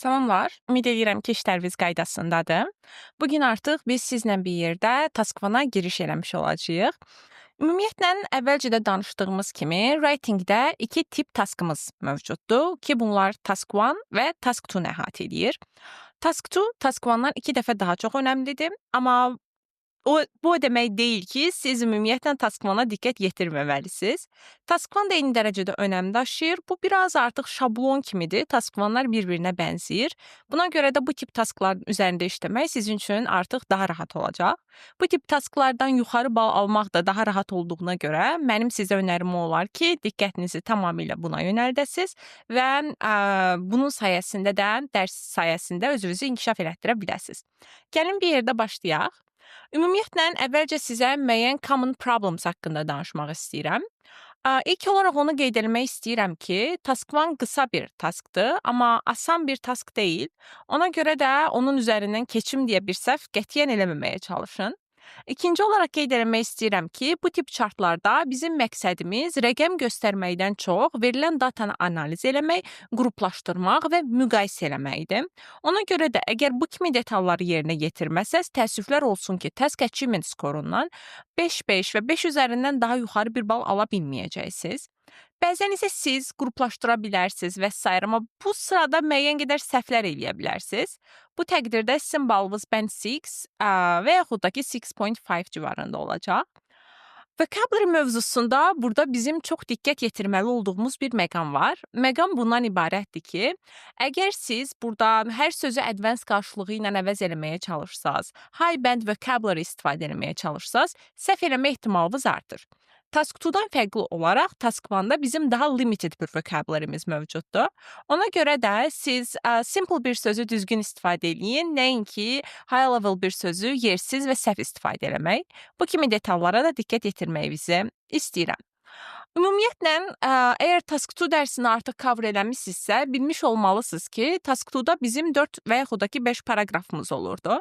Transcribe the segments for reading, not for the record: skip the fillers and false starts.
Salamlar. Ümid edirəm ki, işləriniz qaydasındadır. Bu gün artıq biz sizlə bir yerdə Taskvana giriş eləmiş olacağıq. Ümumiyyətlə, əvvəlcə də danışdığımız kimi, writing-də iki tip taskımız mövcuddur ki, bunlar Task 1 və Task 2-ni əhatə edir. Task 2 Task 1-dan 2 dəfə daha çox önəmlidir, amma bu o demək deyil ki, siz ümumiyyətlə taskvana diqqət yetirməməlisiniz. Taskvan da eyni dərəcədə önəm daşıyır. Bu biraz artıq şablon kimidir. Taskvanlar bir-birinə bənzəyir. Buna görə də bu tip taskların üzərində işləmək sizin üçün artıq daha rahat olacaq. Bu tip tasklardan yuxarı bal almaq da daha rahat olduğuna görə mənim sizə önərim olar ki, diqqətinizi tamamilə buna yönəldəsiniz və bunun sayəsində də dərs sayəsində özünüzü inkişaf elətdirə biləsiniz. Gəlin bir yerdə başlayaq. Ümumiyyətlə, əvvəlcə sizə müəyyən common problems haqqında danışmaq istəyirəm. İlk olaraq onu qeyd etmək istəyirəm ki, Task 1 qısa bir taskdır, amma asan bir task deyil. Ona görə də onun üzərindən keçim deyə bir səhv qətiyyən eləməməyə çalışın. İkinci olaraq qeyd etmək istəyirəm ki, bu tip chartlarda bizim məqsədimiz rəqəm göstərməkdən çox verilən datanı analiz eləmək, qruplaşdırmaq və müqayisə eləməkdir. Ona görə də əgər bu kimi detalları yerinə yetirməsəz, təəssüflər olsun ki, task achievement skorundan 5 və 5 üzərindən daha yuxarı bir bal ala bilməyəcəksiniz. Bəzən isə siz qruplaşdıra bilərsiniz və s. amma bu sırada müəyyən qədər səhvlər eləyə bilərsiniz. Bu təqdirdə sizin balınız band 6 və yaxud da ki 6.5 civarında olacaq. Vocabulary mövzusunda burada bizim çox diqqət yetirməli olduğumuz bir məqam var. Məqam bundan ibarətdir ki, əgər siz burada hər sözü advanced qarşılığı ilə əvəz eləməyə çalışsaz, high band vocabulary istifadə eləməyə çalışsaz, səhv eləmə ehtimalınız artır. Task 2-dan fərqli olaraq Task 1-da bizim daha limited bir vocabulary'miz mövcuddur. Ona görə də siz simple bir sözü düzgün istifadə eləyin, nəinki high level bir sözü yersiz və səhv istifadə eləmək. Bu kimi detallara da diqqət yetirməyinizi istəyirəm. Ümumiyyətlə, əgər Task 2 dərsini artıq cover eləmisinizsə, bilmiş olmalısınız ki, Task 2-da bizim 4 və yaxud da ki 5 paraqrafımız olurdu.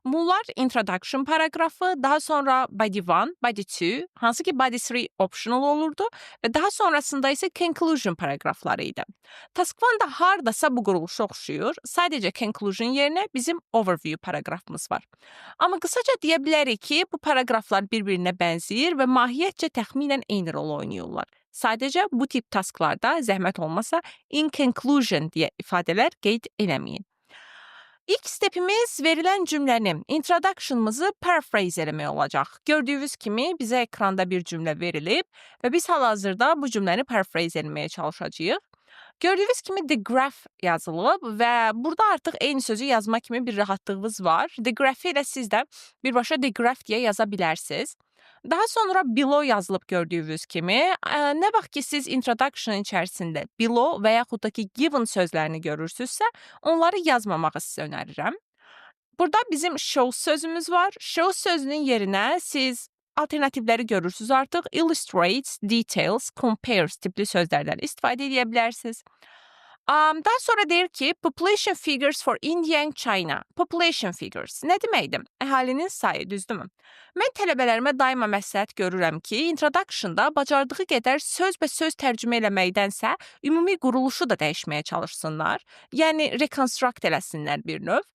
Bunlar introduction paraqrafı, daha sonra body 1, body 2, hansı ki body 3 optional olurdu və daha sonrasında isə conclusion paraqrafları idi. Task 1-da hardasa bu quruluşa oxşuyur. Sadəcə conclusion yerinə bizim overview paraqrafımız var. Amma qısaca deyə bilərik ki, bu paraqraflar bir-birinə bənzəyir və mahiyyətcə təxminən eyni rol oynayırlar. Sadəcə bu tip tasklarda zəhmət olmasa in conclusion deyə ifadələr qeyd eləməyin. İlk stepimiz verilən cümlənin introduction'ımızı paraphrase eləmək olacaq. Gördüyünüz kimi bizə ekranda bir cümlə verilib və biz hal-hazırda bu cümləni paraphrase etməyə çalışacağıq. Gördüyünüz kimi the graph yazılıb və burada artıq eyni sözü yazma kimi bir rahatlığınız var. The graph ilə siz də birbaşa the graph deyə yaza bilərsiniz. Daha sonra below yazılıb gördüyünüz kimi, nə vaxt ki siz introduction içərisində below və yaxud da ki given sözlərini görürsünüzsə, onları yazmamağı sizə önərirəm. Burada bizim show sözümüz var. Show sözünün yerinə siz alternativləri görürsünüz artıq. Illustrates, details, compares tipli sözlərdən istifadə edə bilərsiniz. Daha sonra deyir ki, population figures for India and China. Population figures. Nə deməkdir? Əhalinin sayı, düzdürmü? Mən tələbələrimə daima məsləhət görürəm ki, introduction-da bacardığı qədər söz tərcümə eləməkdənsə, ümumi quruluşu da dəyişməyə çalışsınlar. Yəni, reconstruct eləsinlər bir növ.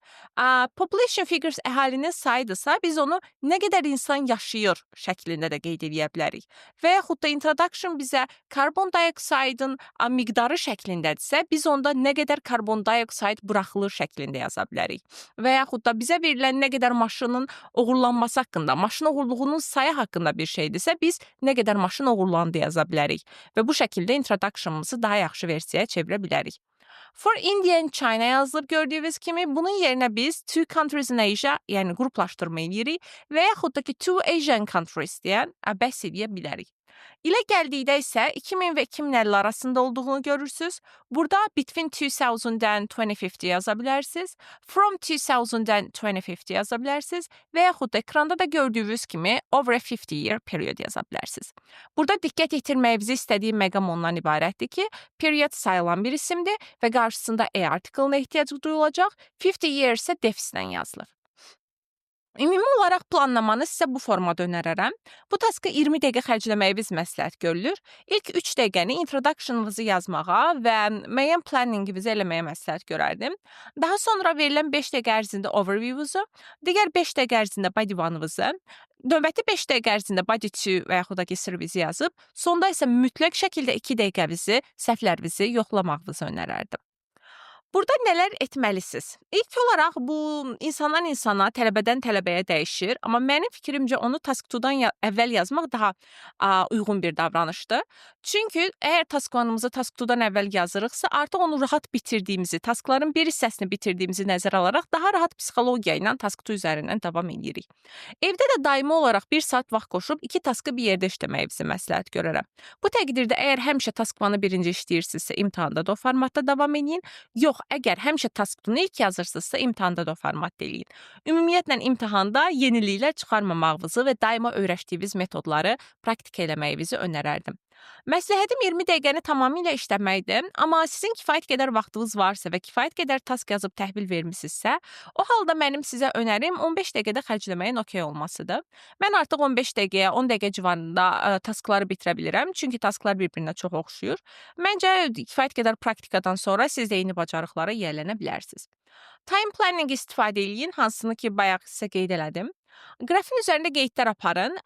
Population figures əhalinin sayıdırsa, biz onu nə qədər insan yaşayır şəklində də qeyd edə bilərik. Və yaxud da introduction bizə karbon dioksideın miqdarı şəklindədirsə, biz onda nə qədər karbon dioksid buraxılır şəklində yaza bilərik. Və yaxud da bizə verilən nə qədər maşının oğurlanması haqqında, maşın oğurluğunun sayı haqqında bir şeydirsə, biz nə qədər maşın oğurlandı yaza bilərik. Və bu şəkildə introduction'ımızı daha yaxşı versiyaya çevirə bilərik. For India and China yazılıb gördüyünüz kimi, bunun yerinə biz two countries in Asia, yəni qruplaşdırma edirik və yaxud da ki two Asian countries deyə bəhs edə bilərik. İlə gəldikdə isə 2000 və 2050 arasında olduğunu görürsünüz. Burada between 2000 and 2050 yaza bilərsiniz. From 2000 and 2050 yaza bilərsiniz və yaxud da ekranda da gördüyünüz kimi over a 50-year period yaza bilərsiniz. Burada diqqət yetirməyinizi istədiyim məqam ondan ibarətdir ki, period sayılan bir isimdir və qarşısında a article-na ehtiyac duyulacaq. 50 year isə defislə yazılır. Ümumi olaraq planlamanı sizə bu formada önərərəm. Bu taskı 20 dəqiqə xərcləməyiniz məsləhət görülür. İlk 3 dəqiqəni introduction-ınızı yazmağa və müəyyən planning-inizi eləməyə məsləhət görərdim. Daha sonra verilən 5 dəqiqə ərzində overview-unuzu, digər 5 dəqiqə ərzində body one-ınızı, növbəti 5 dəqiqə ərzində body two və yaxud da ki servisi yazıb, sonda isə mütləq şəkildə 2 dəqiqənizi, səhvlərinizi yoxlamağınızı önərərdim. Burada nələr etməlisiniz? İlk olaraq bu insandan insana, tələbədən tələbəyə dəyişir, amma mənim fikrimcə onu task 2-dan əvvəl yazmaq daha uyğun bir davranışdır. Çünki əgər task 1-ımızı task 2-dan əvvəl yazırıqsa, artıq onu rahat bitirdiyimizi, taskların bir hissəsini bitirdiyimizi nəzərə alaraq daha rahat psixologiya ilə task 2 üzərindən davam edirik. Evdə də daimi olaraq 1 saat vaxt qoşub 2 taskı bir yerdə işləməyinizi məsləhət görərəm. Bu təqdirdə əgər həmişə task 1-ı birinci işləyirsinizsə, imtahanda da o formatda davam edin. Yox, əgər həmişə task-2-nu ilk yazırsınızsa, imtahanda da o formatda eləyin. Ümumiyyətlə, imtahanda yeniliklər çıxarmamağınızı və daima öyrəşdiyiniz metodları praktika eləməyinizi önərərdim. Məsləhətim 20 dəqiqəni tamamilə işləməkdir, amma sizin kifayət qədər vaxtınız varsa və kifayət qədər task yazıb təhvil vermisinizsə, o halda mənim sizə önərim 15 dəqiqədə xərcləməyin okey olmasıdır. Mən artıq 15 dəqiqəyə, 10 dəqiqə civarında taskları bitirə bilirəm, çünki tasklar bir-birinə çox oxşuyur. Məncə, kifayət qədər praktikadan sonra siz də eyni bacarıqlara yiyələnə bilərsiniz. Time planning istifadə edin, hansını ki, bayaq sizə qeyd elədim. Qrafin üzərində qeydlər aparın.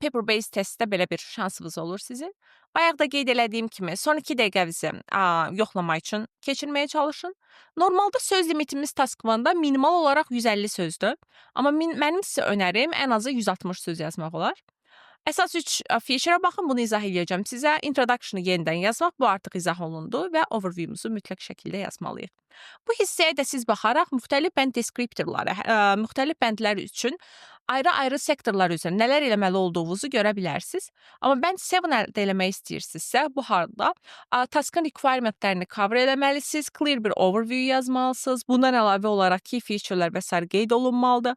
Paper-based testdə belə bir şansınız olur sizin. Bayaq da qeyd elədiyim kimi, son 2 dəqiqənizi yoxlamaq üçün keçirməyə çalışın. Normalda söz limitimiz task 1-da minimal olaraq 150 sözdür. Amma mənim sizə önərim ən azı 160 söz yazmaq olar. Əsas 3 feature-ə baxın, bunu izah edəcəm sizə. Introduction-ı yenidən yazmaq, bu artıq izah olundu və overview-umuzu mütləq şəkildə yazmalıyıq. Bu hissəyə də siz baxaraq müxtəlif bənd descriptorları, müxtəlif bəndlər üçün ayrı-ayrı sektorlar üzrə nələr eləməli olduğunuzu görə bilərsiniz. Amma bənd 7 əldə eləmək istəyirsinizsə, bu halda taskın requirementlərini cover eləməlisiniz, clear bir overview yazmalısınız. Bundan əlavə olaraq key feature-lər və sair qeyd olunmalıdır.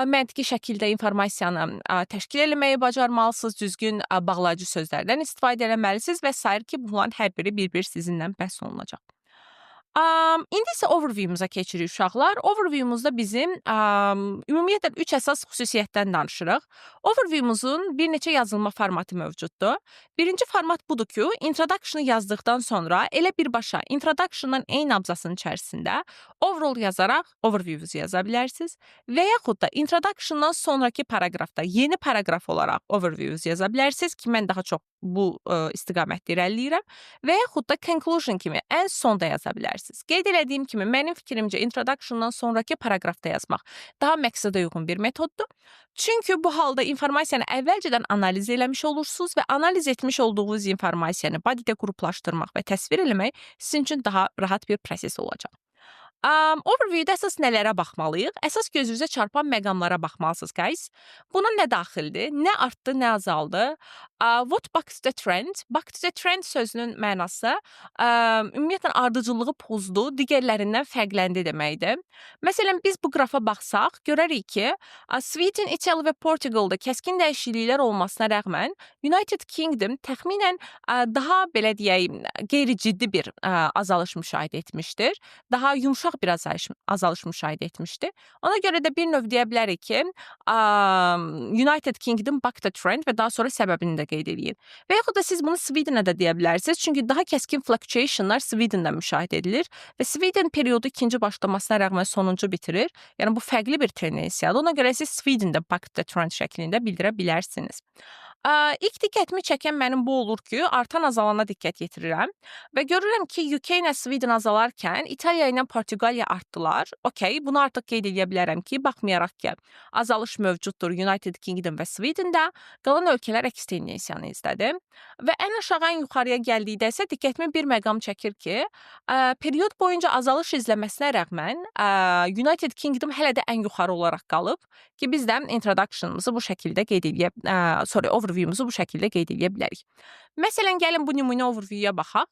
Məntiqi şəkildə informasiyanı təşkil eləməyi bacarmalısınız, düzgün bağlayıcı sözlərdən istifadə eləməlisiniz və sair ki, bunların hər biri bir-bir sizinlə bəhs olunacaq. İndi isə overview-umuza keçirik uşaqlar. Overview-umuzda bizim ümumiyyətlə 3 əsas xüsusiyyətdən danışırıq. Overview-umuzun bir neçə yazılma formatı mövcuddur. Birinci format budur ki, introduction-ı yazdıqdan sonra elə birbaşa introduction-dan eyni abzasın içərisində overall yazaraq overview-unuzu yaza bilərsiniz və yaxud da introduction-dan sonraki paragrafda yeni paragraf olaraq overview-unuzu yaza bilərsiniz ki, mən daha çox bu istiqamətdə irəliləyirəm və yaxud da conclusion kimi ən sonda yaza bilərsiniz. Qeyd elədiyim kimi, mənim fikrimcə introduction-dan sonraki paragrafda yazmaq daha məqsədə uyğun bir metoddur. Çünki bu halda informasiyanı əvvəlcədən analiz eləmiş olursunuz və analiz etmiş olduğunuz informasiyanı bodydə qruplaşdırmaq və təsvir eləmək sizin üçün daha rahat bir proses olacaq. Overview-də əsas nələrə baxmalıyıq? Əsas gözünüzə çarpan məqamlara baxmalısınız, guys. Buna nə daxildir? Nə artdı, nə azaldı? What bucked the trend? Bucked the trend sözünün mənası ümumiyyətlə ardıcıllığı pozdu, digərlərindən fərqləndi deməkdir. Məsələn, biz bu qrafa baxsaq, görərik ki, Sweden, Italy və Portugalda kəskin dəyişikliklər olmasına rəğmən United Kingdom təxminən daha belə deyək, qeyri-ciddi bir azalış müşahidə etmişdir. Daha yumşaq bir azalış müşahidə etmişdi. Ona görə də bir növ deyə bilərik ki, United Kingdom bucked the trend və daha sonra səbəbini də qeyd edin. Və yaxud da siz bunu Swedenə də deyə bilərsiniz, çünki daha kəskin fluctuationlar Sweden'də müşahidə edilir və Sweden periodu ikinci başlamasına rəğmən sonuncu bitirir. Yəni bu fərqli bir tendensiyadır. Ona görə siz Sweden'də bucked the trend şəklində bildirə bilərsiniz. İlk diqqətimi çəkən mənim bu olur ki, artan azalana diqqət yetirirəm və görürəm ki, UK ilə Sweden azalarkən İtaliya ilə Portuqaliya artdılar. Okey, bunu artıq qeyd edə bilərəm ki, baxmayaraq ki, azalış mövcuddur United Kingdom və Sweden-də, qalan ölkələr əks tendensiyanı izlədi. Və ən aşağı ən yuxarıya gəldikdə isə diqqətimi bir məqam çəkir ki, period boyunca azalış izləməsinə rəğmən United Kingdom hələ də ən yuxarı olaraq qalıb ki, biz də introduction-ımızı bu şəkildə qeyd edə overview-umuzu bu şəkildə qeyd edə bilərik. Məsələn, gəlin bu nümunə overview-ya baxaq.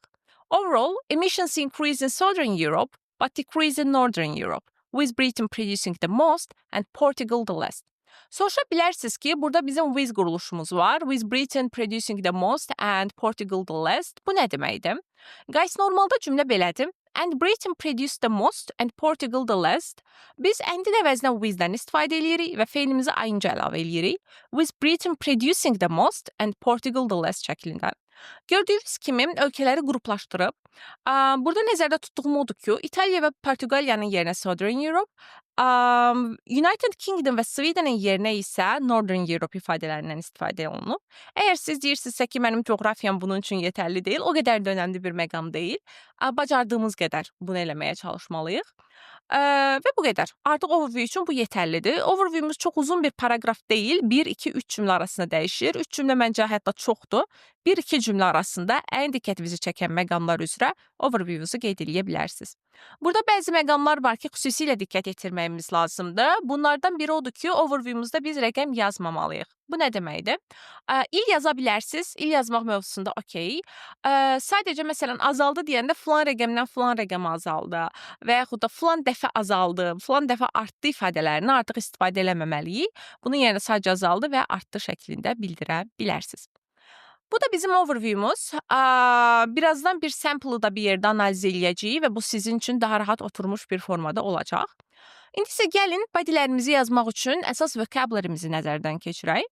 Overall, emissions increase in Southern Europe, but decrease in Northern Europe, with Britain producing the most and Portugal the least. Soruşa bilərsiniz ki, burada bizim with quruluşumuz var. With Britain producing the most and Portugal the least. Bu nə deməkdir? Guys, normalda cümlə belədir. and Britain produced the most and Portugal the least. Biz endin əvəzinə with-dən istifadə edirik və feilimizi ayınca əlavə edirik. With Britain producing the most and Portugal the least şəklində. Gördüyünüz kimi ölkələri qruplaşdırıb, burada nəzərdə tutduğum odur ki, İtaliya və Portuqaliyanın yerinə Southern Europe, United Kingdom və Swedenin yerinə isə Northern Europe ifadələrindən istifadə olunub. Əgər siz deyirsinizsə ki, mənim coğrafiyam bunun üçün yetərli deyil, o qədər də önəmli bir məqam deyil. Bacardığımız qədər bunu eləməyə çalışmalıyıq. Və bu qədər. Artıq overview üçün bu yetərlidir. Overview'umuz çox uzun bir paragraf deyil. 1, 2, 3 cümlə arasında dəyişir. 3 cümlə məncə hətta çoxdur. 1-2 cümlə arasında ən diqqətinizi çəkən məqamlar üzrə overview-unuzu qeyd edə bilərsiniz. Burada bəzi məqamlar var ki, xüsusilə diqqət yetirməyimiz lazımdır. Bunlardan biri odur ki, overview-umuzda biz rəqəm yazmamalıyıq. Bu nə deməkdir? İl yaza bilərsiniz. İl yazmaq mövzusunda okey. Sadəcə məsələn azaldı deyəndə filan rəqəmdən filan rəqəm azaldı və yaxud da filan dəfə azaldı, filan dəfə artdı ifadələrini artıq istifadə eləməməliyik. Bunun yerinə sadəcə azaldı və artdı şəklində bildirə bilərsiniz. Bu da bizim overview'umuz. Birazdan bir sample'ı da bir yerdə analiz eləyəcəyik və bu sizin üçün daha rahat oturmuş bir formada olacaq. İndi isə gəlin bodylərimizi yazmaq üçün əsas vocabulary'mizi nəzərdən keçirək.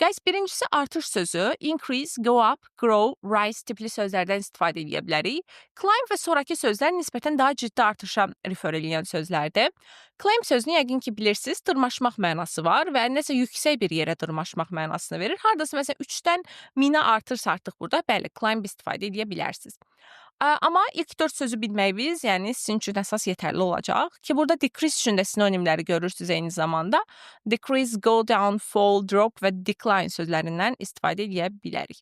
Guys, birincisi artış sözü, increase, go up, grow, rise tipli sözlərdən istifadə edə bilərik. Climb və sonraki sözlər nisbətən daha ciddi artışa refer eləyən sözlərdir. Climb sözünü yəqin ki bilirsiniz, dırmaşmaq mənası var və nəsə yüksək bir yerə dırmaşmaq mənasını verir. Hardasa məsələn 3-dən 1000-ə artırsa artıq burada, bəli, climb istifadə edə bilərsiniz. Amma ilk 4 sözü bilməyiniz, yəni sizin üçün əsas yetərli olacaq ki, burada decrease üçün də sinonimləri görürsünüz eyni zamanda. Decrease, go down, fall, drop və decline sözlərindən istifadə edə bilərik.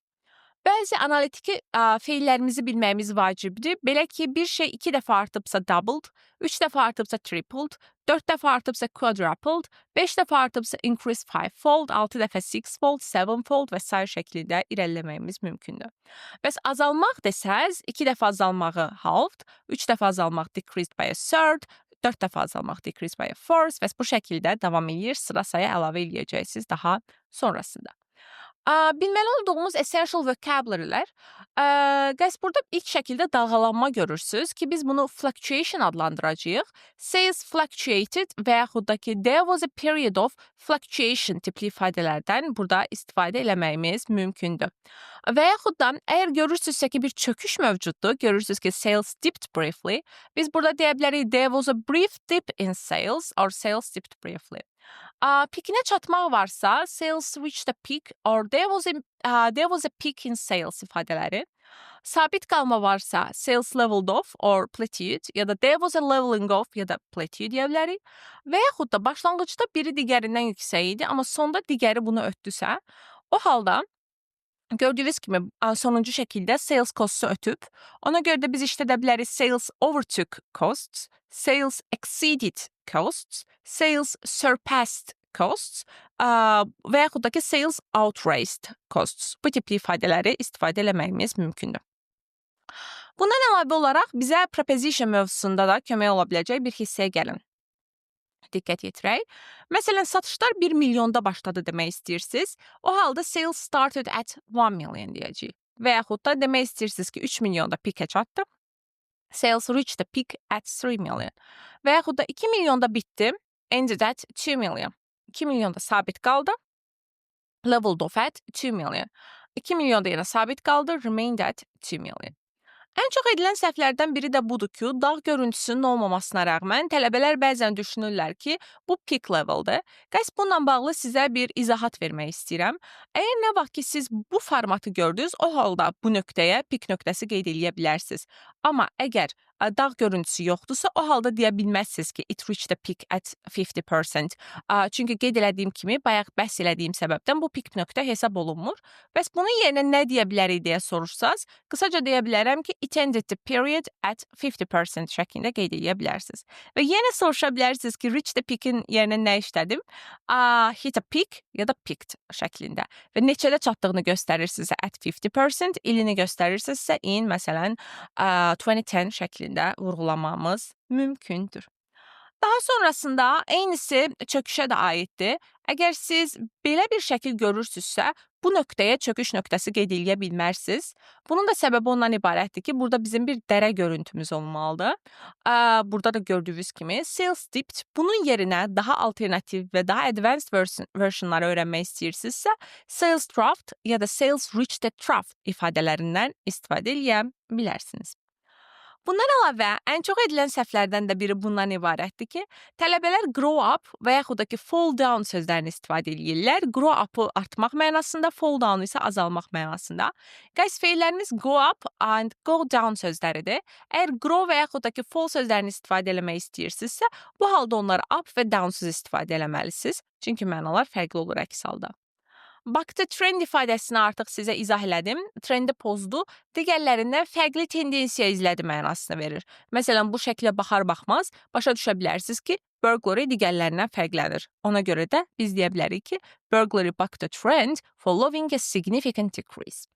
Bəzi analitiki feillərimizi bilməyimiz vacibdir. Belə ki, bir şey 2 dəfə artıbsa doubled, 3 dəfə artıbsa tripled, 4 dəfə artıbsa quadrupled, 5 dəfə artıbsa increase fivefold, 6 dəfə sixfold, sevenfold və sair şəklində irəliləməyimiz mümkündür. Bəs azalmaq desəz, 2 dəfə azalmağı halved, 3 dəfə azalmaq decreased by a third, 4 dəfə azalmaq decreased by a fourth və bu şəkildə davam edir, sıra saya əlavə eləyəcəksiniz daha sonrasında. Bilməli olduğumuz essential vocabulary'lər, guys, burada ilk şəkildə dalğalanma görürsünüz ki, biz bunu fluctuation adlandıracağıq. Sales fluctuated və yaxud da ki, there was a period of fluctuation tipli ifadələrdən burada istifadə eləməyimiz mümkündür. Və yaxud da, əgər görürsünüzsə ki, bir çöküş mövcuddur, görürsünüz ki, sales dipped briefly, biz burada deyə bilərik, there was a brief dip in sales or sales dipped briefly. Peakinə çatmaq varsa, sales reached a peak or there was a peak in sales ifadələri. Sabit qalma varsa, sales leveled off or plateaued ya da there was a leveling off ya da plateau deyə bilərik. Və yaxud da başlanğıcda biri digərindən yüksək idi, amma sonda digəri bunu ötdüsə, o halda gördüyünüz kimi sonuncu şəkildə sales costs-u ötüb. Ona görə də biz işlədə bilərik sales overtook costs, sales exceeded costs, sales surpassed costs və yaxud da ki sales outraced costs. Bu tipli ifadələri istifadə eləməyimiz mümkündür. Bundan əlavə olaraq bizə preposition mövzusunda da kömək ola biləcək bir hissəyə gəlin. Diqqət yetirək. Məsələn, satışlar 1 milyonda başladı demək istəyirsiniz. O halda sales started at 1 million deyəcəyik. Və yaxud da demək istəyirsiniz ki, 3 milyonda peak'ə çatdı. Sales reached the peak at 3 million. Və yaxud da 2 milyonda bitdi, ended at 2 million. 2 milyonda sabit qaldı, leveled off at 2 million. 2 milyonda yenə sabit qaldı, remained at 2 million. Ən çox edilən səhvlərdən biri də budur ki, dağ görüntüsünün olmamasına rəğmən tələbələr bəzən düşünürlər ki, bu peak leveldir. Qəs bununla bağlı sizə bir izahat vermək istəyirəm. Əgər nə vaxt ki, siz bu formatı gördünüz, o halda bu nöqtəyə peak nöqtəsi qeyd edə bilərsiniz. Amma əgər dağ görüntüsü yoxdursa, o halda deyə bilməzsiniz ki, it reached the peak at 50%. Çünki qeyd elədiyim kimi, bayaq bəhs elədiyim səbəbdən bu peak nöqtə hesab olunmur. Bəs bunun yerinə nə deyə bilərik deyə soruşsaz, qısaca deyə bilərəm ki, it ended the period at 50% şəklində qeyd edə bilərsiniz. Və yenə soruşa bilərsiniz ki, reach the peak-in yerinə nə işlədim? Hit a peak ya da peaked şəklində. Və neçədə çatdığını göstərirsinizsə at 50%, ilini göstərirsinizsə in, məsələn, 2010 şəklində vurğulamamız mümkündür. Daha sonrasında eynisi çöküşə də aiddir. Əgər siz belə bir şəkil görürsünüzsə, bu nöqtəyə çöküş nöqtəsi qeyd eləyə bilmərsiniz. Bunun da səbəbi ondan ibarətdir ki, burada bizim bir dərə görüntümüz olmalıdır. Burada da gördüyünüz kimi sales dipped. Bunun yerinə daha alternativ və daha advanced versionları öyrənmək istəyirsinizsə, sales troughed ya da sales reached the trough ifadələrindən istifadə edə bilərsiniz. Bundan əlavə, ən çox edilən səhvlərdən də biri bundan ibarətdir ki, tələbələr grow up və yaxud da ki, fall down sözlərini istifadə edirlər. Grow up-ı artmaq mənasında, fall down isə azalmaq mənasında. Guys, feillərimiz go up and go down sözləridir. Əgər grow və yaxud da ki, fall sözlərini istifadə etmək istəyirsinizsə, bu halda onları up və downsuz istifadə etməlisiniz. Çünki mənalar fərqli olur əks halda. Back to trend ifadəsini artıq sizə izah elədim. Trendi pozdu, digərlərindən fərqli tendensiya izlədi mənasını verir. Məsələn, bu şəklə baxar-baxmaz başa düşə bilərsiniz ki, burglary digərlərindən fərqlənir. Ona görə də biz deyə bilərik ki, burglary bucked the trend following a significant decrease.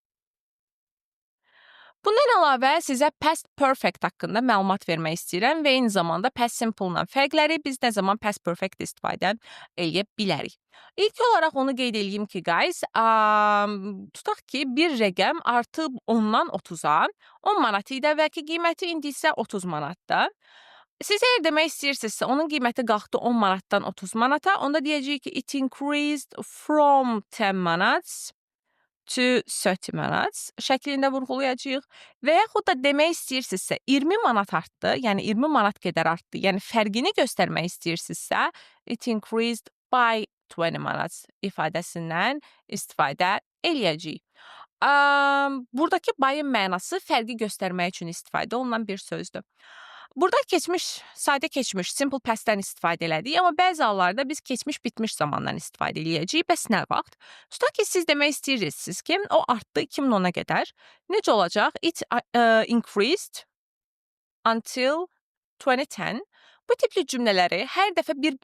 Bundan əlavə sizə past perfect haqqında məlumat vermək istəyirəm və eyni zamanda past simple-la fərqləri biz nə zaman past perfect istifadə edə bilərik. İlk olaraq onu qeyd edeyim ki, guys, tutaq ki, bir rəqəm artıb 10-dan 30-a 10 manat idi və ki, qiyməti indi isə 30 manatdır. Siz əgər demək istəyirsinizsə, onun qiyməti qalxdı 10 manatdan 30 manata, onda deyəcəyik ki, it increased from 10 manats to 30 manat şəklində vurğulayacağıq və yaxud da demək istəyirsinizsə 20 manat artdı, yəni 20 manat qədər artdı, yəni fərqini göstərmək istəyirsinizsə it increased by 20 manat ifadəsindən istifadə eləyəcəyik. Buradakı bayın mənası fərqi göstərmək üçün istifadə olunan bir sözdür. Burada sadə keçmiş, simple past'dən istifadə elədik, amma bəzi hallarda biz keçmiş bitmiş zamandan istifadə eləyəcəyik. Bəs nə vaxt? Tutaq ki, siz demək istəyirsiniz ki, o artdı 2010-a qədər. Necə olacaq? It increased until 2010. Bu tipli cümlələri hər dəfə bir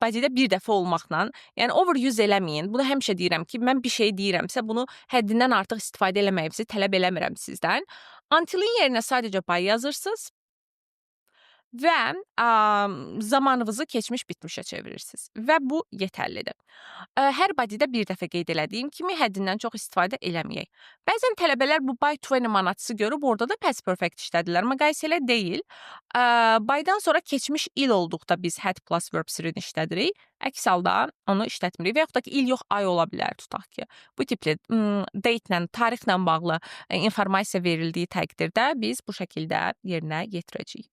bodydə bir dəfə olmaqla, yəni overuse eləməyin. Bunu həmişə deyirəm ki, mən bir şey deyirəmsə, bunu həddindən artıq istifadə eləməyinizi tələb eləmirəm sizdən. Until-in yerinə sadəcə by yazırsınız və zamanınızı keçmiş bitmişə çevirirsiniz və bu yetərlidir. Hər bodydə bir dəfə qeyd elədiyim kimi həddindən çox istifadə eləməyək. Bəzən tələbələr bu by 20 manatsı görüb orada da past perfect işlədirlər, amma qays elə deyil. By'dan sonra keçmiş il olduqda biz had plus verb sirrini işlədirik. Əks halda onu işlətmirik və yaxud da ki, il yox, ay ola bilər tutaq ki. Bu tipli date-lə, tarixlə bağlı informasiya verildiyi təqdirdə biz bu şəkildə yerinə yetirəcəyik.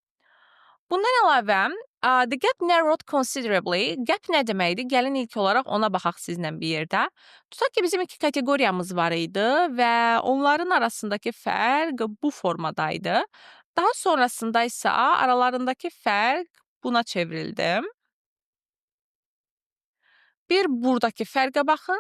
Bundan əlavə, the gap narrowed considerably. Gap nə deməkdir? Gəlin ilk olaraq ona baxaq sizlə bir yerdə. Tutaq ki, bizim iki kateqoriyamız var idi və onların arasındakı fərq bu formadaydı. Daha sonrasında isə aralarındakı fərq buna çevrildi. Bir buradakı fərqə baxın,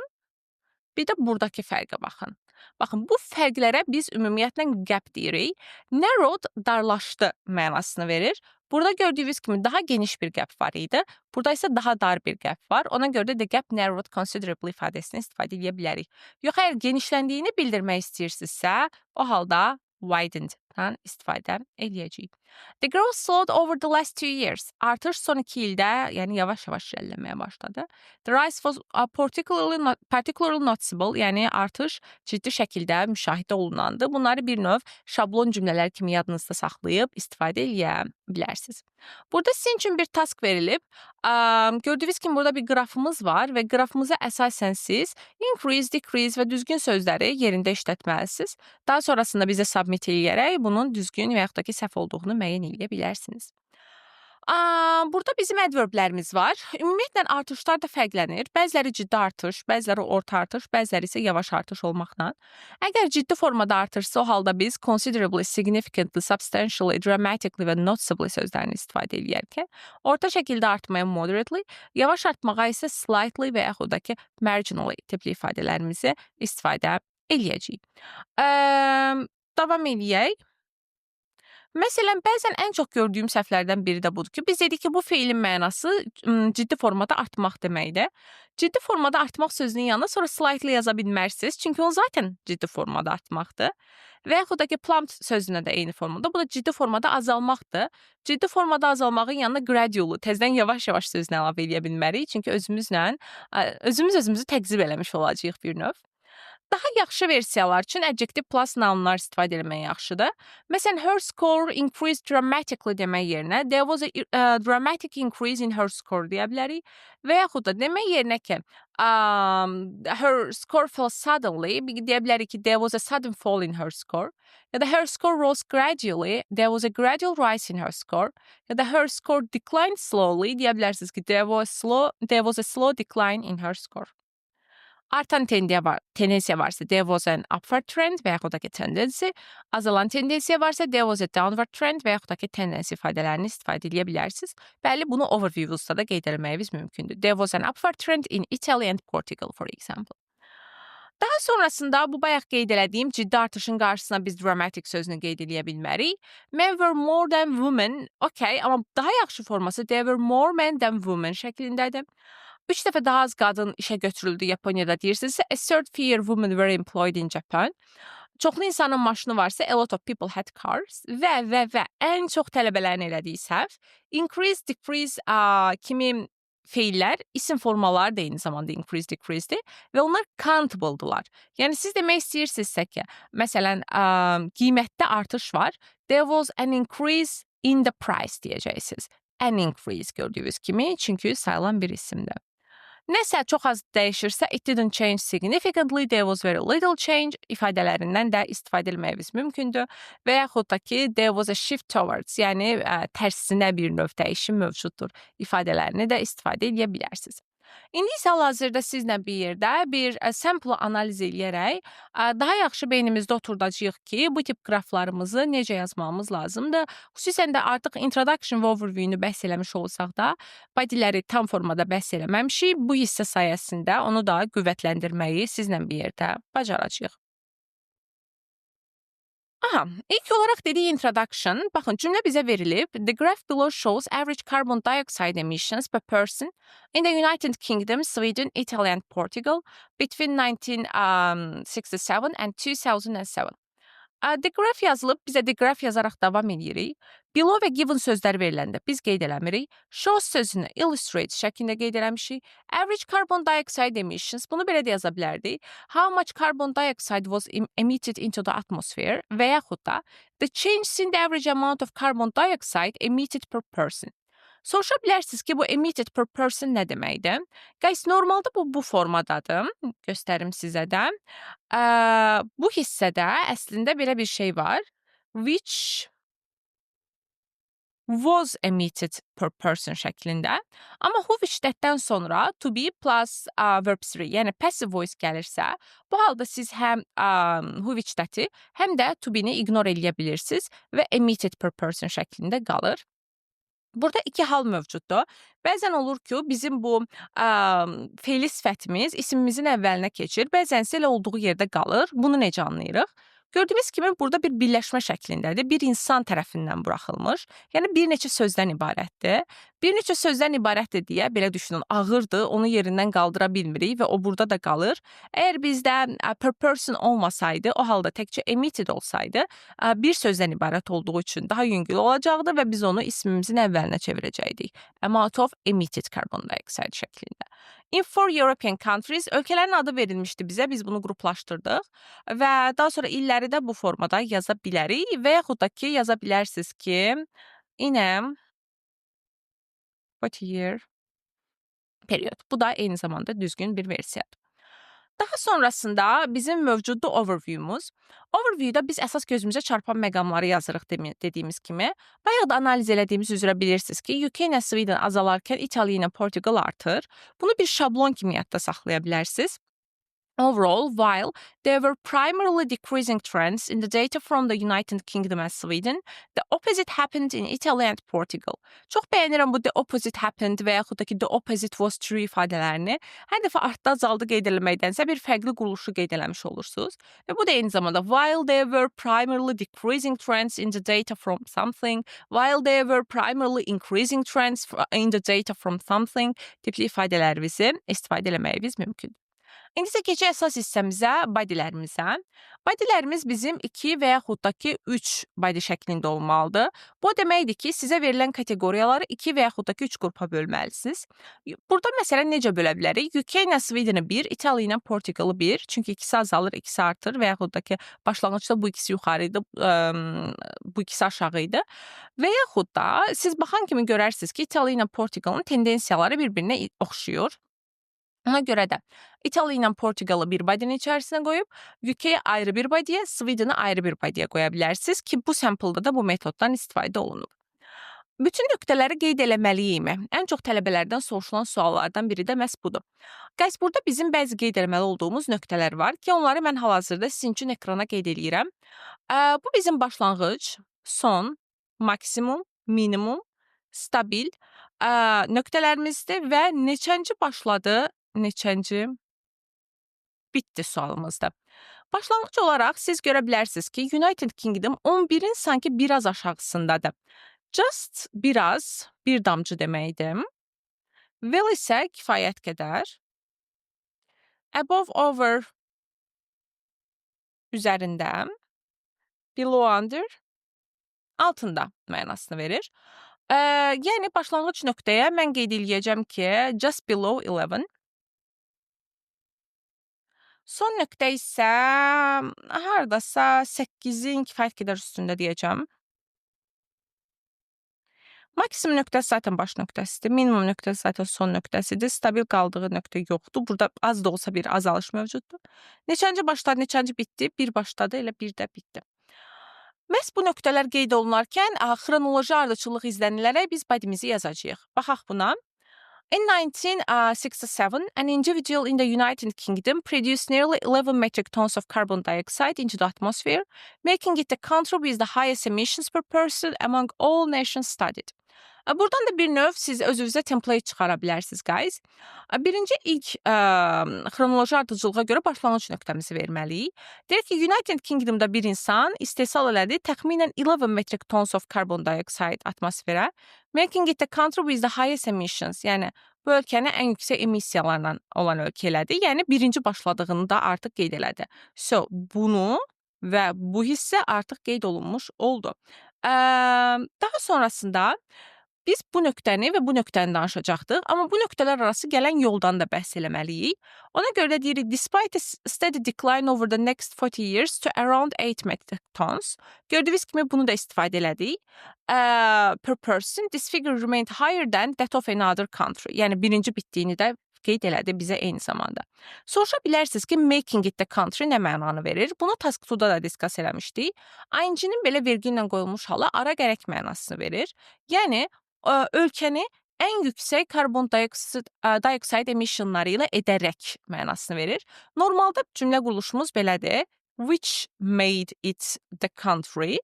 bir də buradakı fərqə baxın. Baxın, bu fərqlərə biz ümumiyyətlə gap deyirik. Narrowed darlaşdı mənasını verir. Burada gördüyünüz kimi daha geniş bir gap var idi. Burada isə daha dar bir gap var. Ona görə də the gap narrowed considerably ifadəsini istifadə edə bilərik. Yox, əgər genişləndiyini bildirmək istəyirsinizsə, o halda widened-dan istifadə edəcəyik. The growth slowed over the last 2 years. Artış son 2 ildə, yəni yavaş-yavaş irəliləməyə başladı. The rise was particularly noticeable, yəni artış ciddi şəkildə müşahidə olunandı. Bunları bir növ şablon cümlələr kimi yadınızda saxlayıb istifadə edə bilərsiniz. Burada sizin üçün bir task verilib. Gördüyünüz kimi burada bir qrafımız var və qrafımıza əsasən siz increase, decrease və düzgün sözləri yerində işlətməlisiniz. Daha sonrasında bizə submit eləyərək bunun düzgün və yaxud da ki, səhv olduğunu müəyyən edə bilərsiniz. Burada bizim adverblərimiz var. Ümumiyyətlə artışlar da fərqlənir. Bəziləri ciddi artış, bəziləri orta artış, bəziləri isə yavaş artış olmaqla. Əgər ciddi formada artırsa, o halda biz considerably, significantly, substantially, dramatically və noticeably sözlərini istifadə edərkən, orta şəkildə artmaya moderately, yavaş artmağa isə slightly və yaxud da ki, marginally tipli ifadələrimizi istifadə edəcəyik. Davam edək. Məsələn, bəzən ən çox gördüyüm səhvlərdən biri də budur ki, biz dedik ki, bu feilin mənası ciddi formada artmaq deməkdir. Ciddi formada artmaq sözünün yanına sonra slightly yaza bilmərsiniz, çünki o zaten ciddi formada artmaqdır. Və yaxud da ki, plump sözünə də eyni formada. Bu da ciddi formada azalmaqdır. Ciddi formada azalmağın yanına gradually, tezdən yavaş-yavaş sözünü əlavə edə bilmərik, çünki özümüzü təqzib eləmiş olacağıq bir növ. Daha yaxşı versiyalar üçün adjective plus nounlar istifadə etmək yaxşıdır. Məsələn, her score increased dramatically demək yerinə there was a dramatic increase in her score deyə bilərik. Və yaxud da demək yerinə ki, her score fell suddenly deyə bilərik ki, there was a sudden fall in her score. Ya da her score rose gradually, there was a gradual rise in her score. Ya da her score declined slowly deyə bilərsiniz ki, there was a slow decline in her score. Artan tendensiya varsa there was an upward trend və yaxud da ki tendency, azalan tendensiya varsa there was a downward trend və yaxud da ki tendency ifadələrini istifadə edə bilərsiniz. Bəli, bunu overview'da da qeyd etməyimiz mümkündür. There was an upward trend in Italy and Portugal, for example. Daha sonrasında bu bayaq qeyd etdiyim ciddi artışın qarşısına biz dramatic sözünü qeyd edə bilmərik. Men were more than women, okay, amma daha yaxşı forması there were more men than women şəklindədir. 3 dəfə daha az qadın işə götürüldü Yaponiyada deyirsinizsə, a third fewer women were employed in Japan. Çoxlu insanın maşını varsa, a lot of people had cars. Və ən çox tələbələrin elədiyi səhv, increase, decrease kimi feillər, isim formaları da eyni zamanda increase, decrease'dir və onlar countable-dular. Yəni, siz demək istəyirsinizsə ki, məsələn, qiymətdə artış var, there was an increase in the price deyəcəksiniz. An increase gördüyünüz kimi, çünki sayılan bir isimdir. Nəsə çox az dəyişirsə, it didn't change significantly, there was very little change ifadələrindən də istifadə etməyimiz mümkündür. Və yaxud da ki, there was a shift towards, yəni tərsinə bir növ dəyişim mövcuddur ifadələrini də istifadə edə bilərsiniz. İndi isə hal-hazırda sizlə bir yerdə bir sample analiz eləyərək daha yaxşı beynimizdə oturdacağıq ki, bu tip qraflarımızı necə yazmamız lazımdır. Xüsusən də artıq introduction və overview-nu bəhs eləmiş olsaq da, bodyləri tam formada bəhs eləməmişik. Bu hissə sayəsində onu da qüvvətləndirməyi sizlə bir yerdə bacaracağıq. İlk olarak dediği introduction, bakın cümle bize verilip, the graph below shows average carbon dioxide emissions per person in the United Kingdom, Sweden, Italy and Portugal between 1967 and 2007. The graph yazılıb, bizə the graph yazaraq davam edirik. Below və given sözlər veriləndə biz qeyd eləmirik. Shows sözünü illustrate şəklində qeyd eləmişik. Average carbon dioxide emissions, bunu belə də yaza bilərdik. How much carbon dioxide was emitted into the atmosphere və yaxud da the change in the average amount of carbon dioxide emitted per person. Soruşa bilərsiniz ki, bu emitted per person nə deməkdir? Guys, normalda bu formadadır. Göstərim sizə də. Bu hissədə əslində belə bir şey var. Which was emitted per person şəklində. Amma who which-dən sonra to be plus verb 3, yəni passive voice gəlirsə, bu halda siz həm who which-dəti, həm də to be-ni ignore eləyə bilirsiniz və emitted per person şəklində qalır. Burada iki hal mövcuddur. Bəzən olur ki, bizim bu fe'li sifətimiz isimimizin əvvəlinə keçir, bəzənsə elə olduğu yerdə qalır. Bunu necə anlayırıq? Gördüyünüz kimi burada bir birləşmə şəklindədir. Bir insan tərəfindən buraxılmış. Yəni bir neçə sözdən ibarətdir. Bir neçə sözdən ibarətdir deyə belə düşünün. Ağırdır, onu yerindən qaldıra bilmirik və o burada da qalır. Əgər bizdə per person olmasaydı, o halda təkcə emitted olsaydı, bir sözdən ibarət olduğu üçün daha yüngül olacaqdı və biz onu ismimizin əvvəlinə çevirəcəkdik. Amount of emitted carbon dioxide şəklində. In four European countries, ölkələrin adı verilmişdi bizə, biz bunu qruplaşdırdıq və daha sonra illəri də bu formada yaza bilərik və yaxud da ki, yaza bilərsiniz ki, what year, period. Bu da eyni zamanda düzgün bir versiyadır. Daha sonrasında bizim mövcuddu overview'umuz. Overview'da biz əsas gözümüzə çarpan məqamları yazırıq dediyimiz kimi. Bayaq da analiz elədiyimiz üzrə bilirsiniz ki, UK ilə Sweden azalarkən İtaliya ilə Portugal artır. Bunu bir şablon kimi yadda saxlaya bilərsiniz. Overall, while there were primarily decreasing trends in the data from the United Kingdom and Sweden, the opposite happened in Italy and Portugal. Çox bəyənirəm bu the opposite happened və yaxud da ki the opposite was true ifadələrini. Hər dəfə artda azaldı qeyd eləməkdənsə bir fərqli quruluşu qeyd eləmiş olursunuz. Və bu da eyni zamanda while there were primarily decreasing trends in the data from something, while there were primarily increasing trends in the data from something tipli ifadələrimizi istifadə eləməyimiz mümkündür. İndi isə keçək əsas hissəmizə, bodylərimizə. Bodylərimiz bizim 2 və yaxud da ki 3 body şəklində olmalıdır. Bu deməkdir ki, sizə verilən kateqoriyaları 2 və yaxud da ki 3 qrupa bölməlisiniz. Burada məsələn necə bölə bilərik? UK ilə Sweden-i 1, İtaliya ilə Portugalı 1. Çünki ikisi azalır, ikisi artır və yaxud da ki başlanğıcda bu ikisi yuxarı idi, bu ikisi aşağı idi. Və yaxud da siz baxan kimi görərsiniz ki, İtaliya ilə Portugalın tendensiyaları bir-birinə oxşuyur. Ona görə də İtaliya ilə Portugalı bir body'nin içərisinə qoyub, UK-yə ayrı bir body'yə, Sweden-i ayrı bir body'yə qoya bilərsiniz ki, bu sample-da da bu metoddan istifadə olunub. Bütün nöqtələri qeyd eləməliyikmi? Ən çox tələbələrdən soruşulan suallardan biri də məhz budur. Guys, burada bizim bəzi qeyd eləməli olduğumuz nöqtələr var ki, onları mən hal-hazırda sizin üçün ekrana qeyd eləyirəm. Bu bizim başlanğıc, son, maksimum, minimum, stabil nöqtələrimizdir və neçənci başladı, neçənci bitdi sualımızda. Başlanğıc olaraq siz görə bilərsiniz ki, United Kingdom 11-in sanki biraz aşağısındadır. Just biraz, bir damcı deməkdir. Well isə kifayət qədər. Above, over, üzərində. Below, under, altında mənasını verir. Yəni başlanğıc nöqtəyə mən qeyd eləyəcəm ki, just below 11. Son nöqtə isə hardasa 8-in kifayət qədər üstündə deyəcəm. Maksimum nöqtəsi zaten baş nöqtəsidir. Minimum nöqtəsi zaten son nöqtəsidir. Stabil qaldığı nöqtə yoxdur. Burada az da olsa bir azalış mövcuddur. Neçənci başladı, neçənci bitdi? Bir başladı, elə bir də bitdi. Məhz bu nöqtələr qeyd olunarkən xronoloji ardıcıllıq izlənilərək biz body'mizi yazacağıq. Baxaq buna. In 1967, an individual in the United Kingdom produced nearly 11 metric tons of carbon dioxide into the atmosphere, making it the country with the highest emissions per person among all nations studied. Buradan da bir növ siz özünüzə template çıxara bilərsiniz, guys. Birinci ilk xronoloji ardıcılığa görə başlanğıc nöqtəmizi verməliyik. Deyir ki, United Kingdomda bir insan istehsal elədi təxminən 11 metric tons of carbon dioxide atmosferə, making it the country with the highest emissions. Yəni, bu ölkəni ən yüksək emissiyalarla olan ölkə elədi. Yəni, birinci başladığını da artıq qeyd elədi. So, bunu və bu hissə artıq qeyd olunmuş oldu. Daha sonrasında biz bu nöqtəni və bu nöqtəni danışacaqdıq, amma bu nöqtələr arası gələn yoldan da bəhs eləməliyik. Ona görə də deyirik, despite a steady decline over the next 40 years to around 8 metric tons. Gördüyünüz kimi bunu da istifadə elədik. Per person, this figure remained higher than that of another country. Yəni, birinci bitdiyini də qeyd elədi bizə eyni zamanda. Soruşa bilərsiniz ki, making it the country nə mənanı verir? Bunu task 2-da da discuss eləmişdik. ING-nin belə vergi ilə qoyulmuş halı ara gərək mənasını verir. Yəni, ölkəni ən yüksək karbon dioxide emissionları ilə edərək mənasını verir. Normalda cümlə quruluşumuz belədir. Which made it the country.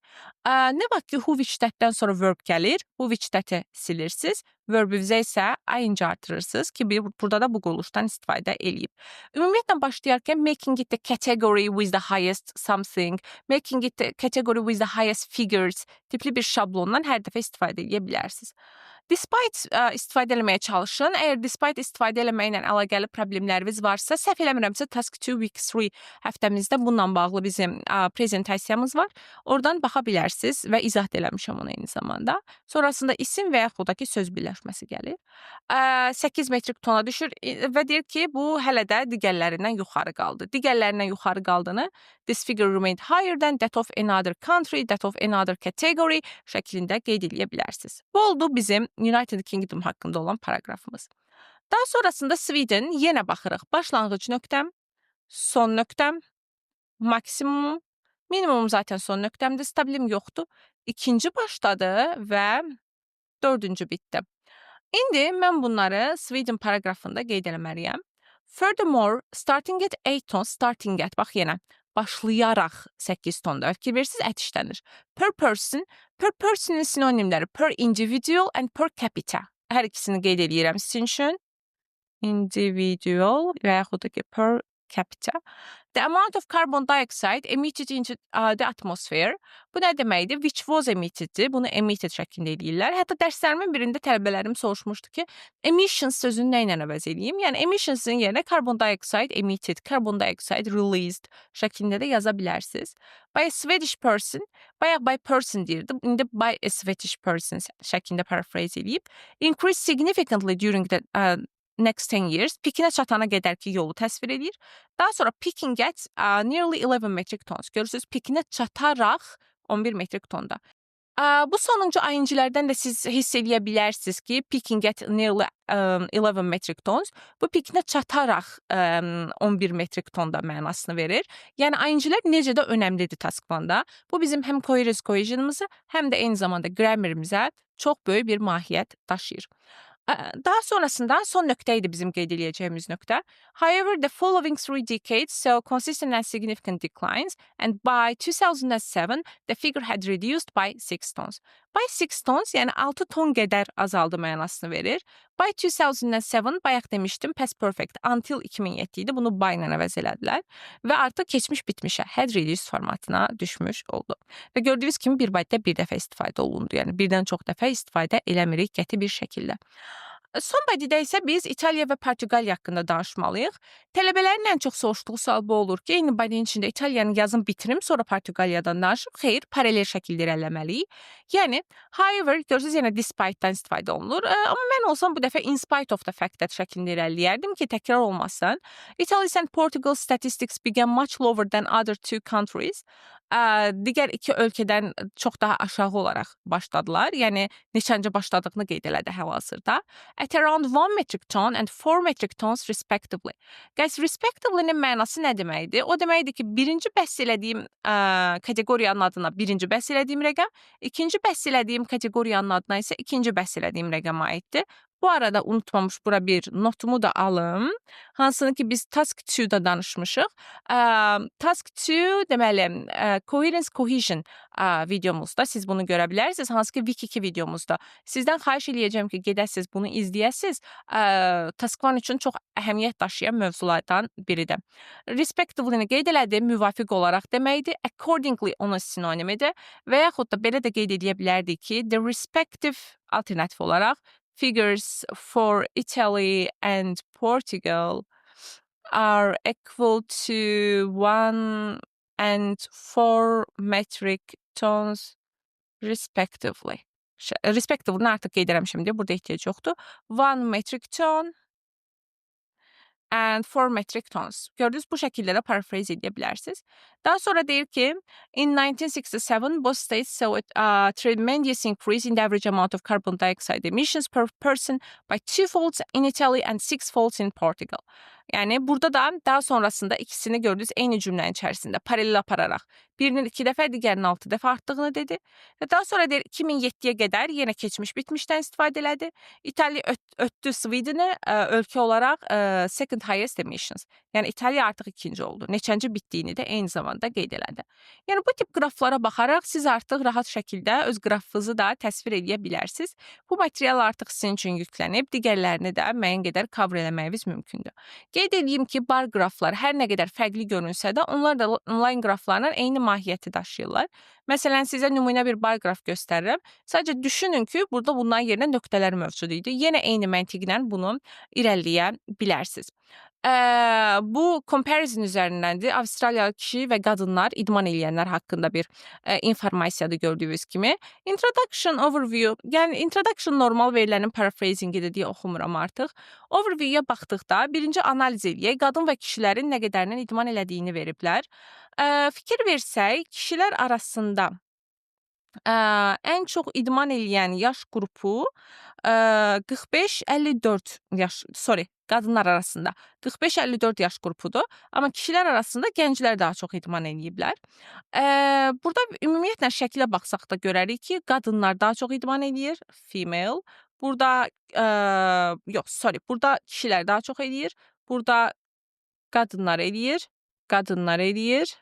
Nə vaxt ki, who which that-dən sonra verb gəlir, who which that-i silirsiniz. Verbinizə isə ing artırırsınız ki, burada da bu quruluşdan istifadə eləyib. Ümumiyyətlə başlayarkən making it the category with the highest something, making it the category with the highest figures tipli bir şablondan hər dəfə istifadə edə bilərsiniz. Despite istifadə eləməyə çalışın. Əgər despite istifadə eləməklə əlaqəli problemləriniz varsa, səhv eləmirəmsə Task 2 Week 3 həftəmizdə bununla bağlı bizim prezentasiyamız var. Oradan baxa bilərsiniz və izah da eləmişəm onu eyni zamanda. Sonrasında isim və yaxud da ki, söz birləşməsi gəlir. 8 metrik tona düşür və deyir ki, bu hələ də digərlərindən yuxarı qaldı. Digərlərindən yuxarı qaldığını this figure remained higher than that of another country, that of another category şəklində qeyd edə bilərsiniz. Bu oldu bizim United Kingdom haqqında olan paragrafımız. Daha sonrasında Sweden yenə baxırıq. Başlanğıc nöqtəm, son nöqtəm, maksimum, minimum zaten son nöqtəmdir, stabilim yoxdur. İkinci başladı və dördüncü bitdi. İndi mən bunları Sweden paragrafında qeyd eləməliyəm. Furthermore, starting at 8 tons, starting at, bax yenə, başlayaraq 8 tonda. Fikir verirsiniz, ət işlənir. Per personin sinonimləri per individual and per capita. Hər ikisini qeyd edirəm sizin üçün. Individual və yaxud da ki, per capita. The amount of carbon dioxide emitted into the atmosphere. Bu nə deməkdir? Which was emitted-dir. Bunu emitted şəklində edirlər. Hətta dərslərimin birində tələbələrim soruşmuşdu ki, emissions sözünü nə ilə əvəz edeyim? Yəni emissionsin yerinə carbon dioxide emitted, carbon dioxide released şəklində də yaza bilərsiniz. By a Swedish person, bayaq by person deyirdim. İndi by a Swedish person şəklində paraphrase edib. Increased significantly during the next 10 years, pikinə çatana qədər ki, yolu təsvir edir. Daha sonra peaking at nearly 11 metric tons. Görürsünüz, pikinə çataraq 11 metrik tonda. Bu sonuncu ayıncılardan da siz hiss edə bilərsiniz ki, peaking at nearly 11 metric tons, bu pikinə çataraq 11 metrik tonda mənasını verir. Yəni ayıncılar necə də önəmlidir taskvanda. Bu bizim həm coherence cohesion'ımızı, həm də eyni zamanda grammarimizə çox böyük bir mahiyyət daşıyır. Daha sonrasında son nöqtə idi bizim qeyd edəcəyimiz nöqtə. However, the following 3 decades saw consistent and significant declines, and by 2007, the figure had reduced by 6 tons. By 6 tons, yəni 6 ton qədər azaldı mənasını verir. By 2007, bayaq demişdim, past perfect, until 2007 idi. Bunu by ilə əvəz elədilər və artıq keçmiş bitmişə, had reduced formatına düşmüş oldu. Və gördüyünüz kimi bir byte-də bir dəfə istifadə olundu. Yəni birdən çox dəfə istifadə eləmirik qəti bir şəkildə. Son bədidə isə biz İtaliya və Portuqaliya haqqında danışmalıyıq. Tələbələrin ən çox soruşduğu sual bu olur ki, eyni bədinin içində İtaliyanı yazın bitirim, sonra Portuqaliyadan danışım. Xeyr, paralel şəkildə irəliləməliyik. Yəni, however, görürsünüz, yenə despite-dan istifadə olunur. Amma mən olsam bu dəfə in spite of the fact that şəklində irəliləyərdim ki, təkrar olmasın. Italy and Portugal statistics began much lower than other two countries. Digər iki ölkədən çox daha aşağı olaraq başladılar. Yəni, neçəncə başladığını qeyd elədi hal-hazırda. At around 1 metric ton and 4 metric tons respectively. Guys, respectively-nin mənası nə deməkdir? O deməkdir ki, birinci bəhs elədiyim kateqoriyanın adına birinci bəhs elədiyim rəqəm, ikinci bəhs elədiyim kateqoriyanın adına isə ikinci bəhs elədiyim rəqəm aiddir. Bu arada unutmamış bura bir notumu da alım. Hansını ki biz task 2-da danışmışıq. Task 2 deməli coherence cohesion videomuzda siz bunu görə bilərsiniz. Hansı ki Week 2 videomuzda. Sizdən xahiş eləyəcəm ki, gedəsiniz bunu izləyəsiniz. Task 1 üçün çox əhəmiyyət daşıyan mövzulardan biridir. Respectively-ni qeyd elədim, müvafiq olaraq deməkdir. Accordingly onun sinonimidir və yaxud da belə də qeyd edə bilərdik ki, the respective alternatif olaraq figures for Italy and Portugal are equal to 1 and 4 metric tons respectively. Respectively artıq qeyd eləmişəm deyə burada ehtiyac yoxdur. 1 metric ton and 4 metric tons. Gördünüz, bu şəkildə də paraphrase edə bilərsiniz. Daha sonra deyir ki, in 1967, both states saw a tremendous increase in the average amount of carbon dioxide emissions per person by 2 folds in Italy and 6 folds in Portugal. Yəni, burada da daha sonrasında ikisini gördünüz eyni cümlənin içərisində paralel apararaq. Birinin 2 dəfə, digərinin 6 dəfə artdığını dedi. Və daha sonra deyir 2007-yə qədər yenə keçmiş bitmişdən istifadə elədi. İtaliya ötdü Sweden-i ölkə olaraq second highest emissions. Yəni, İtaliya artıq ikinci oldu. Neçənci bitdiyini də eyni zamanda qeyd elədi. Yəni, bu tip qraflara baxaraq siz artıq rahat şəkildə öz qrafınızı da təsvir edə bilərsiniz. Bu material artıq sizin üçün yüklənib, digərlərini də müəyyən qədər cover eləməyiniz mümkündür. Qeyd edeyim ki, bar qraflar hər nə qədər fərqli görünsə də, onlar da online qraflarla eyni mahiyyəti daşıyırlar. Məsələn, sizə nümunə bir bar qraf göstərirəm. Sadəcə düşünün ki, burada bunların yerinə nöqtələr mövcud idi. Yenə eyni məntiqlə bunu irəliləyə bilərsiniz. Bu comparison üzərindəndir. Avstraliyalı kişi və qadınlar idman eləyənlər haqqında bir informasiyadır gördüyünüz kimi. Introduction, overview, yəni introduction normal verilənin paraphrasing-idir deyə oxumuram artıq. Overview-ya baxdıqda birinci analiz eləyək, qadın və kişilərin nə qədərinin idman elədiyini veriblər. Fikir versək, kişilər arasında ən çox idman eləyən yaş qrupu 45-54 yaş, qadınlar arasında 45-54 yaş qrupudur. Amma kişilər arasında gənclər daha çox idman eləyiblər. Burada ümumiyyətlə şəkilə baxsaq da görərik ki, qadınlar daha çox idman eləyir, female. Burada, burada kişilər daha çox eləyir. Burada qadınlar eləyir, qadınlar eləyir,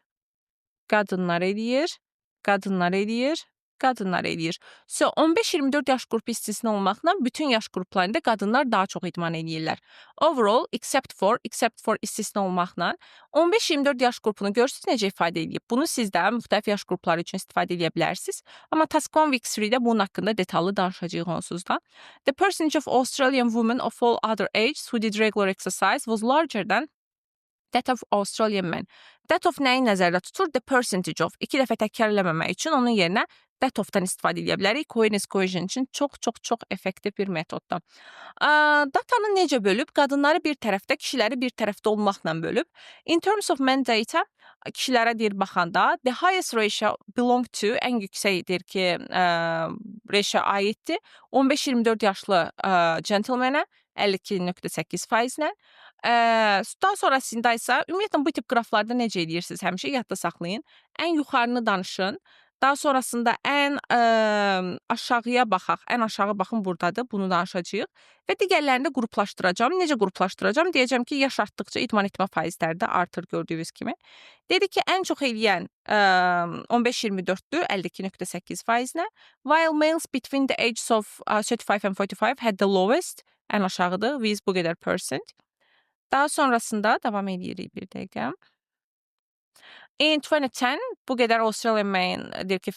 qadınlar eləyir, qadınlar eləyir, qadınlar eləyir. So, 15-24 yaş qrupu istisna olmaqla bütün yaş qruplarında qadınlar daha çox idman eləyirlər. Overall, except for istisna olmaqla 15-24 yaş qrupunu görürsünüz necə ifadə edib. Bunu siz də müxtəlif yaş qrupları üçün istifadə edə bilərsiniz. Amma Task 1 Week 3-də bunun haqqında detallı danışacağıq onsuz da. The percentage of Australian women of all other ages who did regular exercise was larger than that of Australian men. That of nəyi nəzərdə tutur? The percentage of. 2 dəfə təkrarlamamaq üçün onun yerinə that of-dan istifadə edə bilərik. Coherence cohesion üçün çox effektiv bir metoddur. Datanı necə bölüb? Qadınları bir tərəfdə, kişiləri bir tərəfdə olmaqla bölüb. In terms of men data, kişilərə deyir baxanda, the highest ratio belong to, ən yüksək deyir ki, ratio aiddir. 15-24 yaşlı gentlemanə 52.8%-lə. Daha sonrasında isə ümumiyyətlə bu tip qraflarda necə edirsiniz? Həmişə yadda saxlayın. Ən yuxarını danışın. Daha sonrasında ən aşağıya baxaq. Ən aşağı baxın buradadır. Bunu danışacağıq. Və digərlərini də qruplaşdıracağam. Necə qruplaşdıracağam? Deyəcəm ki, yaş artdıqca idman etmə faizləri də artır gördüyünüz kimi. Dedi ki, ən çox eləyən 15-24-dür, 52.8%-lə. While males between the ages of 35 and 45 had the lowest, ən aşağıdır, with bu qədər percent. Daha sonrasında davam edirik bir dəqiqə. In 2010, bu qədər Australian men deyir ki,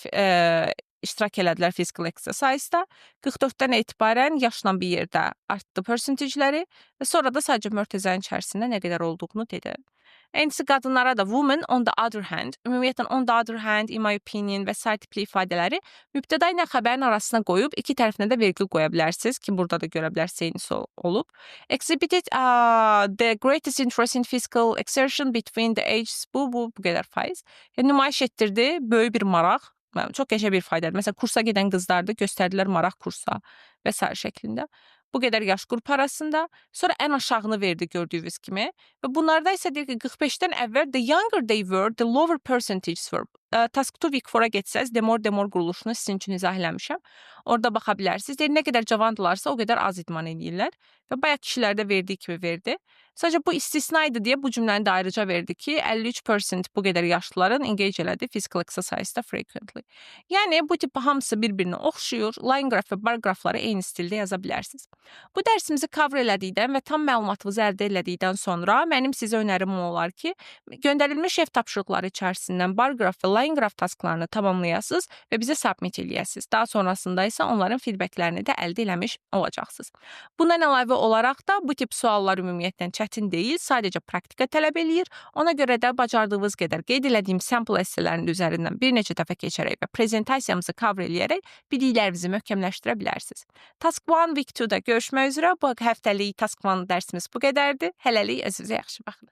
iştirak elədilər physical exercise-da. 44-dən etibarən yaşla bir yerdə artdı percentageləri və sonra da sadəcə mörtəzənin içərisində nə qədər olduğunu dedi. Eynisə qadınlara da woman on the other hand, ümumiyyətlə on the other hand, in my opinion və sair tipli ifadələri mübtəda ilə xəbərin arasına qoyub iki tərəfinə də vergül qoya bilərsiniz ki, burada da görə bilərsiniz eyni olub. Exhibited the greatest interest in physical exertion between the ages, bu qədər faiz. Yəni, nümayiş etdirdi böyük bir maraq. Çox qəşəng bir ifadədir. Məsələn, kursa gedən qızlarda göstərdilər maraq kursa və s. şəklində. Bu qədər yaş qrupu arasında. Sonra ən aşağını verdi gördüyünüz kimi. Və bunlarda isə deyir ki, 45-dən əvvəl the younger they were, the lower percentages were. Task 2 Week 4-a getsəz, demor quruluşunu sizin üçün izah eləmişəm. Orada baxa bilərsiniz. Deyir, nə qədər cavandılarsa, o qədər az idman edirlər. Və bayaq kişilərdə verdiyi kimi verdi. Sadəcə bu istisna idi deyə bu cümləni də ayrıca verdi ki, 53% bu qədər yaşlıların engage elədi physical exercise-da frequently. Yəni, bu tip hamısı bir-birinə oxşuyur. Line graph və bar qrafları eyni stildə yaza bilərsiniz. Bu dərsimizi cover elədikdən və tam məlumatınızı əldə elədikdən sonra mənim sizə önərim olar ki, göndərilmiş ev tapşırıqları içərisindən bar qraf və line graph tasklarını tamamlayasınız və bizə submit eləyəsiniz. Daha sonrasında isə onların feedbacklərini də əldə eləmiş olacaqsınız. Bundan əlavə olaraq da bu tip suallar ümumiyyətlə çətin deyil, sadəcə praktika tələb eləyir. Ona görə də bacardığınız qədər qeyd elədiyim sample essələrinin üzərindən bir neçə dəfə keçərək və prezentasiyamızı cover eləyərək biliklərinizi möhkəmləşdirə bilərsiniz. Task 1 Week 2-da görüşmək üzrə. Bu həftəlik Task 1 dərsimiz bu qədərdir. Hələlik özünüzə yaxşı baxın.